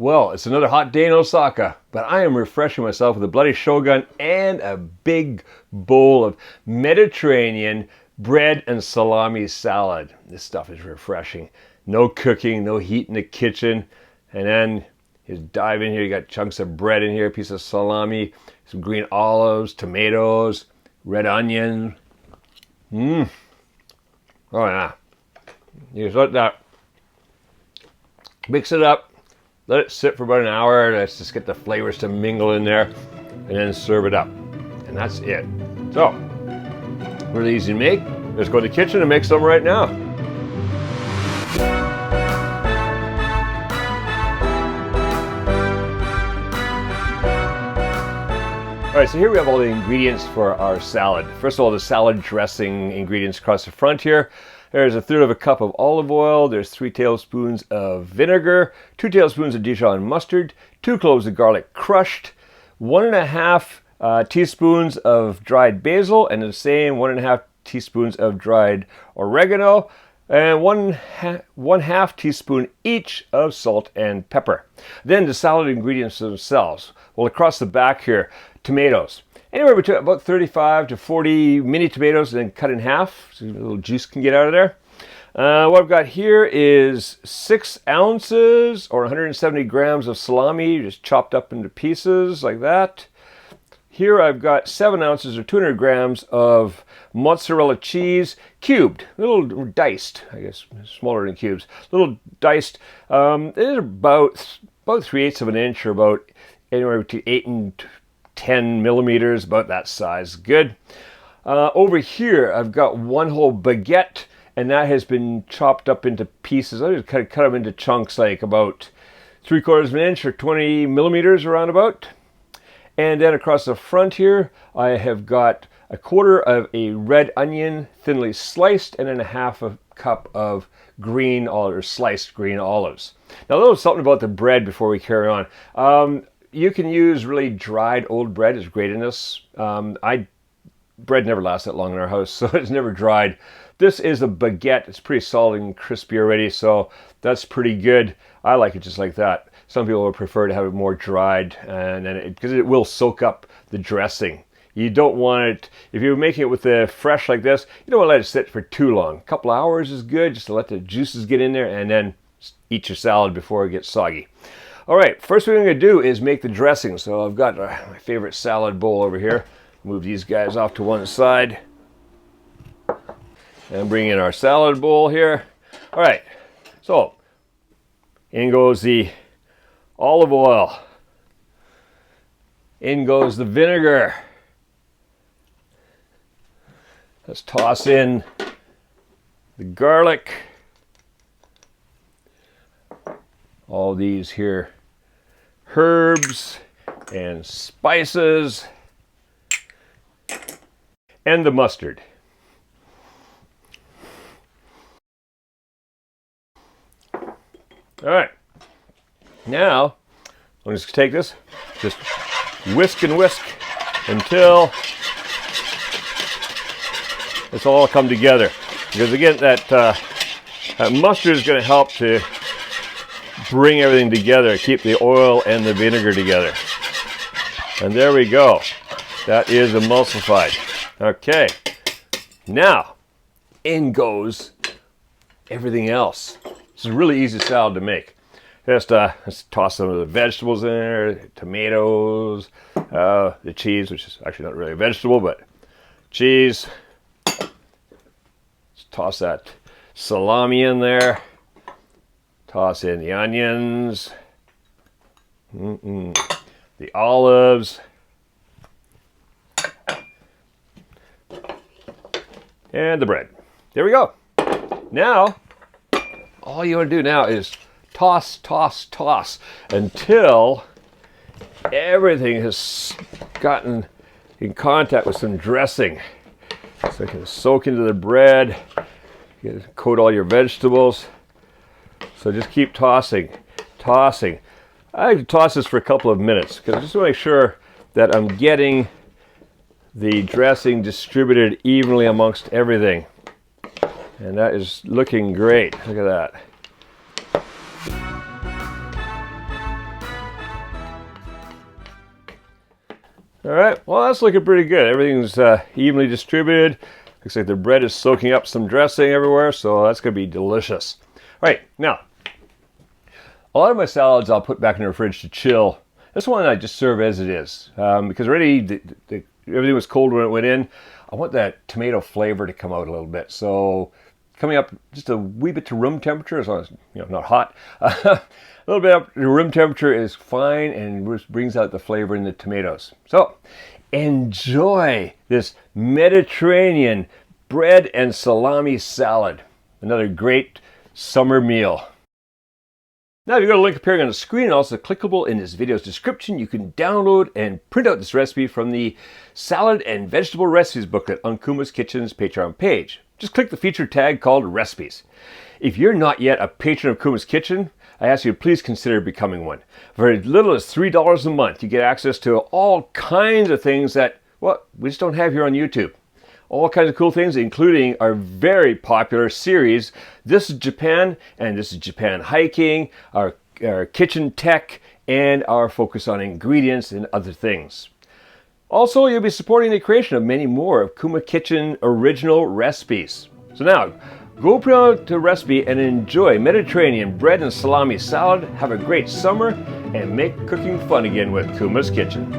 Well, it's another hot day in Osaka, but I am refreshing myself with a bloody shogun and a big bowl of Mediterranean bread and salami salad. This stuff is refreshing. No cooking, no heat in the kitchen. And then you just dive in here, you got chunks of bread in here, a piece of salami, some green olives, tomatoes, red onion. Oh yeah. You just let that, mix it up. Let it sit for about an hour. Let's just get the flavors to mingle in there and then serve it up. And that's it. So, really easy to make. Let's go to the kitchen and make some right now. All right, so here we have all the ingredients for our salad. First of all, the salad dressing ingredients across the front here. There's 1/3 cup of olive oil, there's 3 tablespoons of vinegar, 2 tablespoons of Dijon mustard, 2 cloves of garlic crushed, 1.5 teaspoons of dried basil, and the same 1.5 teaspoons of dried oregano, and 1/2 teaspoon each of salt and pepper. Then the salad ingredients themselves. Well, across the back here, tomatoes. Anywhere between about 35 to 40 mini tomatoes, and then cut in half so a little juice can get out of there. What I've got here is 6 ounces or 170 grams of salami, just chopped up into pieces like that. Here I've got 7 ounces or 200 grams of mozzarella cheese, cubed, a little diced, I guess smaller than cubes, a little diced. It is about 3/8 of an inch, or about anywhere between 8 and 10 millimeters, about that size. Good. Over here, I've got 1 whole baguette, and that has been chopped up into pieces. I just cut them into chunks, like about 3/4 of an inch or 20 millimeters around about. And then across the front here, I have got 1/4 of a red onion, thinly sliced, and then 1/2 cup of green olives, sliced green olives. Now, a little something about the bread before we carry on. You can use really dried old bread. It's great in this. Bread never lasts that long in our house, so it's never dried. This is a baguette. It's pretty solid and crispy already, so that's pretty good. I like it just like that. Some people would prefer to have it more dried, and then because it will soak up the dressing. You don't want it, if you're making it with the fresh like this, you don't want to let it sit for too long. A couple hours is good, just to let the juices get in there, and then eat your salad before it gets soggy. All right, first thing I'm going to do is make the dressing. So I've got my favorite salad bowl over here. Move these guys off to one side. And bring in our salad bowl here. All right, so in goes the olive oil. In goes the vinegar. Let's toss in the garlic. All these here herbs and spices, and the mustard. All right, now I'm just take this, just whisk and whisk until it's all come together. Because again, that mustard is going to help to bring everything together, keep the oil and the vinegar together. And there we go. That is emulsified. Okay. Now, in goes everything else. This is a really easy salad to make. Just let's toss some of the vegetables in there, tomatoes, the cheese, which is actually not really a vegetable, but cheese. Let's toss that salami in there. Toss in the onions, the olives, and the bread. There we go. Now, all you want to do now is toss, toss, toss until everything has gotten in contact with some dressing. So it can soak into the bread, you can coat all your vegetables. So just keep tossing, tossing. I can toss this for a couple of minutes because I just want to make sure that I'm getting the dressing distributed evenly amongst everything. And that is looking great. Look at that. All right, well, that's looking pretty good. Everything's evenly distributed. Looks like the bread is soaking up some dressing everywhere, so that's going to be delicious. All right, now, a lot of my salads I'll put back in the fridge to chill. This one I just serve as it is because already everything was cold when it went in. I want that tomato flavor to come out a little bit. So coming up just a wee bit to room temperature, as long as, not hot. A little bit up to room temperature is fine and brings out the flavor in the tomatoes. So enjoy this Mediterranean bread and salami salad. Another great summer meal. Now, if you go to the link appearing on the screen and also clickable in this video's description, you can download and print out this recipe from the Salad and Vegetable Recipes booklet on Kuma's Kitchen's Patreon page. Just click the featured tag called Recipes. If you're not yet a patron of Kuma's Kitchen, I ask you to please consider becoming one. For as little as $3 a month, you get access to all kinds of things that, well, we just don't have here on YouTube. All kinds of cool things, including our very popular series, This is Japan, and This is Japan Hiking, our kitchen tech, and our focus on ingredients and other things. Also, you'll be supporting the creation of many more of Kuma Kitchen original recipes. So now, go print out the recipe and enjoy Mediterranean bread and salami salad. Have a great summer and make cooking fun again with Kuma's Kitchen.